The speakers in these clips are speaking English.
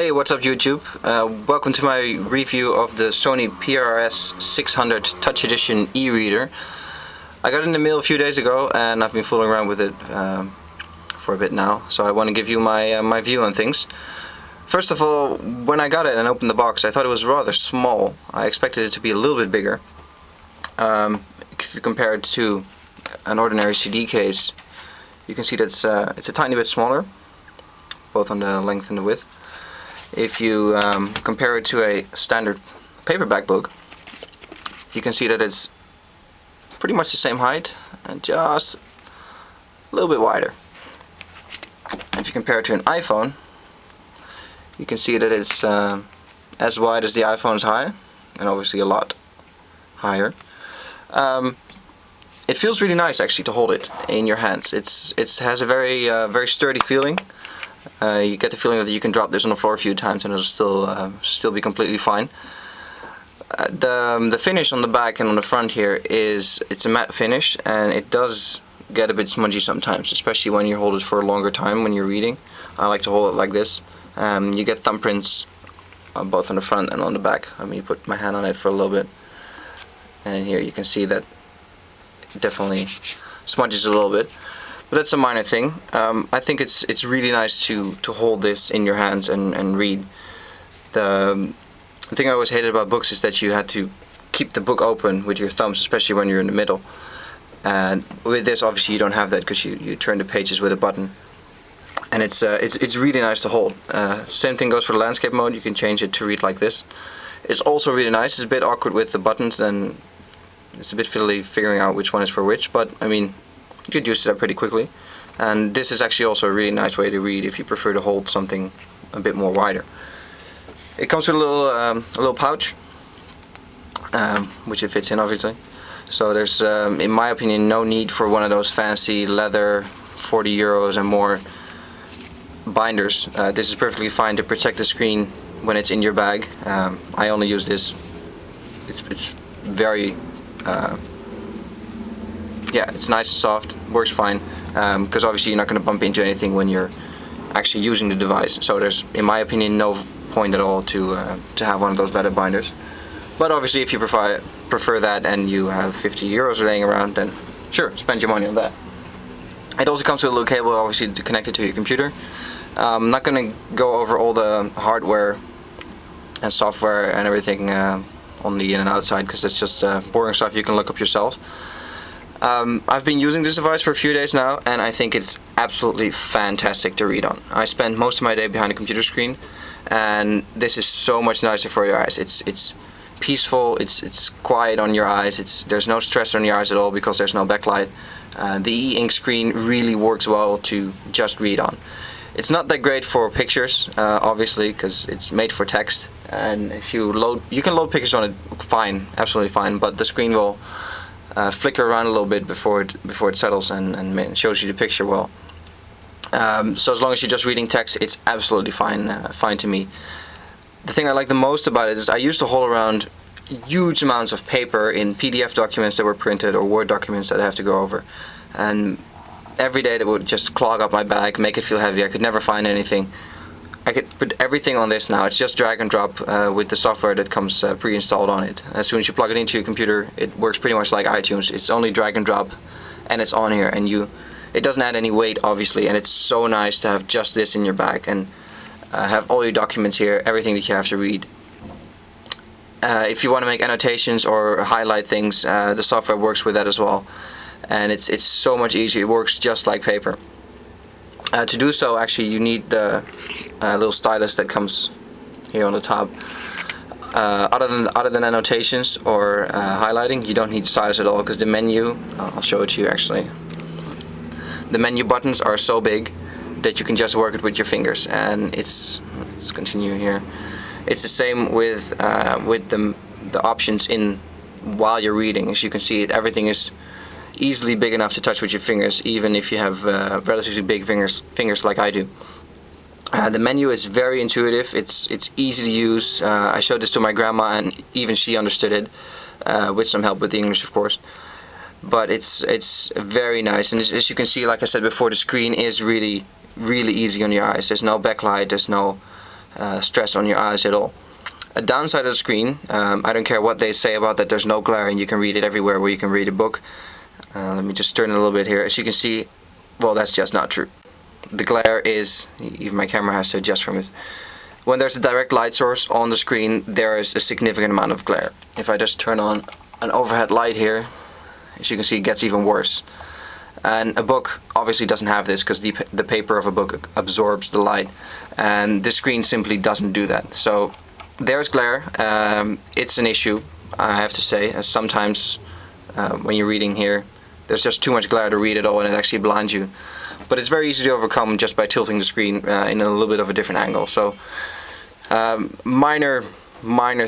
Hey, what's up YouTube? Welcome to my review of the Sony PRS-600 Touch Edition e-reader. I got it in the mail a few days ago and I've been fooling around with it for a bit now, so I want to give you my view on things. First of all, when I got it and opened the box, I thought it was rather small. I expected it to be a little bit bigger. If you compare it to an ordinary CD case, you can see that it's a tiny bit smaller, both on the length and the width. If you compare it to a standard paperback book, you can see that it's pretty much the same height and just a little bit wider. If you compare it to an iPhone, you can see that it's as wide as the iPhone is high, and obviously a lot higher. It feels really nice actually to hold it in your hands. It has a very sturdy feeling. You get the feeling that you can drop this on the floor a few times and it'll still be completely fine. The finish on the back and on the front here it's a matte finish, and it does get a bit smudgy sometimes, especially when you hold it for a longer time when you're reading. I like to hold it like this. You get thumbprints both on the front and on the back. I mean, you put my hand on it for a little bit, and here you can see that it definitely smudges a little bit. But that's a minor thing. I think it's really nice to hold this in your hands and read. The thing I always hated about books is that you had to keep the book open with your thumbs, especially when you're in the middle. And with this, obviously, you don't have that because you turn the pages with a button. And it's really nice to hold. Same thing goes for the landscape mode. You can change it to read like this. It's also really nice. It's a bit awkward with the buttons, and it's a bit fiddly figuring out which one is for which. But I mean, you get used to that pretty quickly. And this is actually also a really nice way to read if you prefer to hold something a bit more wider. It comes with a little pouch, which it fits in obviously. So there's, in my opinion, no need for one of those fancy leather 40 euros and more binders. This is perfectly fine to protect the screen when it's in your bag. I only use this. It's very yeah, it's nice and soft, works fine, because obviously you're not going to bump into anything when you're actually using the device. So there's, in my opinion, no point at all to have one of those leather binders. But obviously, if you prefer that and you have 50 euros laying around, then sure, spend your money on that. It also comes with a little cable, obviously, to connect it to your computer. I'm not going to go over all the hardware and software and everything on the in and outside, because it's just boring stuff you can look up yourself. I've been using this device for a few days now, and I think it's absolutely fantastic to read on. I spend most of my day behind a computer screen, and this is so much nicer for your eyes. It's peaceful, it's quiet on your eyes, there's no stress on your eyes at all because there's no backlight. The e-ink screen really works well to just read on. It's not that great for pictures, obviously, because it's made for text, and if you can load pictures on it fine, absolutely fine, but the screen will flicker around a little bit before it settles and shows you the picture well. So as long as you're just reading text, it's absolutely fine to me. The thing I like the most about it is I used to haul around huge amounts of paper in PDF documents that were printed or Word documents that I have to go over, and every day that would just clog up my bag, make it feel heavy. I could never find anything. I could put everything on this now. It's just drag and drop with the software that comes pre-installed on it. As soon as you plug it into your computer, it works pretty much like iTunes. It's only drag and drop, and it's on here. And it doesn't add any weight, obviously. And it's so nice to have just this in your bag and have all your documents here, everything that you have to read. If you want to make annotations or highlight things, the software works with that as well. And it's so much easier. It works just like paper. To do so, actually, you need the little stylus that comes here on the top. Other than annotations or highlighting, you don't need stylus at all, because the menu, I'll show it to you actually. The menu buttons are so big that you can just work it with your fingers, and let's continue here. It's the same with the options in while you're reading. As you can see, everything is easily big enough to touch with your fingers, even if you have relatively big fingers like I do. The menu is very intuitive. It's easy to use. I showed this to my grandma, and even she understood it, with some help with the English, of course. But it's very nice, and as you can see, like I said before, the screen is really easy on your eyes. There's no backlight, there's no stress on your eyes at all. A downside of the screen, I don't care what they say about that, there's no glare and you can read it everywhere where you can read a book. Let me just turn it a little bit here. As you can see, well, that's just not true. The glare is, even my camera has to adjust from it. When there's a direct light source on the screen, there is a significant amount of glare. If I just turn on an overhead light here, as you can see, it gets even worse. And a book obviously doesn't have this because the paper of a book absorbs the light, and the screen simply doesn't do that. So there's glare. It's an issue, I have to say, as sometimes when you're reading here, there's just too much glare to read at all and it actually blinds you. But it's very easy to overcome just by tilting the screen in a little bit of a different angle. So minor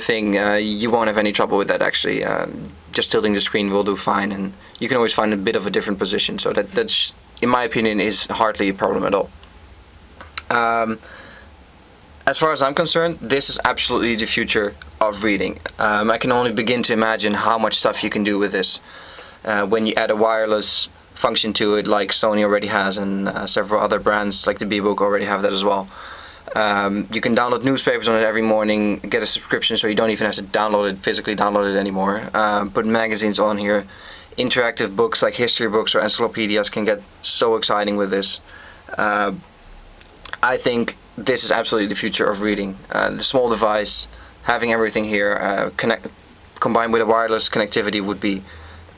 thing, you won't have any trouble with that actually. Just tilting the screen will do fine, and you can always find a bit of a different position. So that's, in my opinion, is hardly a problem at all. As far as I'm concerned, this is absolutely the future of reading. I can only begin to imagine how much stuff you can do with this when you add a wireless function to it, like Sony already has, and several other brands like the B-Book already have that as well. You can download newspapers on it every morning, get a subscription so you don't even have to download it, physically download it anymore. Put magazines on here. Interactive books like history books or encyclopedias can get so exciting with this. I think this is absolutely the future of reading. The small device, having everything here, combined with a wireless connectivity would be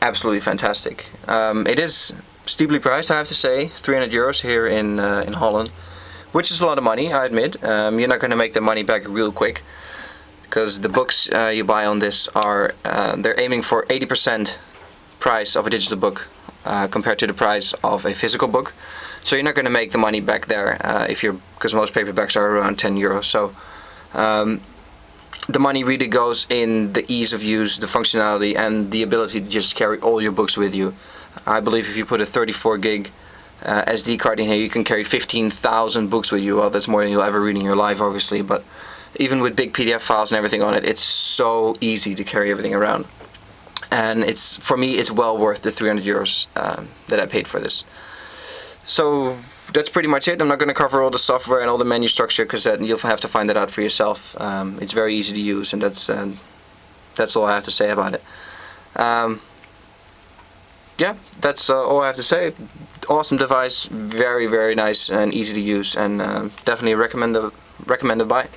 absolutely fantastic. It is steeply priced, I have to say, €300 here in Holland, which is a lot of money, I admit. You're not going to make the money back real quick, because the books you buy on this are they're aiming for 80% price of a digital book compared to the price of a physical book. So you're not going to make the money back there because most paperbacks are around €10. So the money really goes in the ease of use, the functionality, and the ability to just carry all your books with you. I believe if you put a 34 gig SD card in here, you can carry 15,000 books with you. Well, that's more than you'll ever read in your life, obviously, but even with big PDF files and everything on it, it's so easy to carry everything around. And for me, it's well worth the €300 that I paid for this. So that's pretty much it. I'm not going to cover all the software and all the menu structure, because you'll have to find that out for yourself. It's very easy to use, and that's all I have to say about it. Yeah, that's all I have to say. Awesome device, very nice and easy to use, and definitely recommend a buy.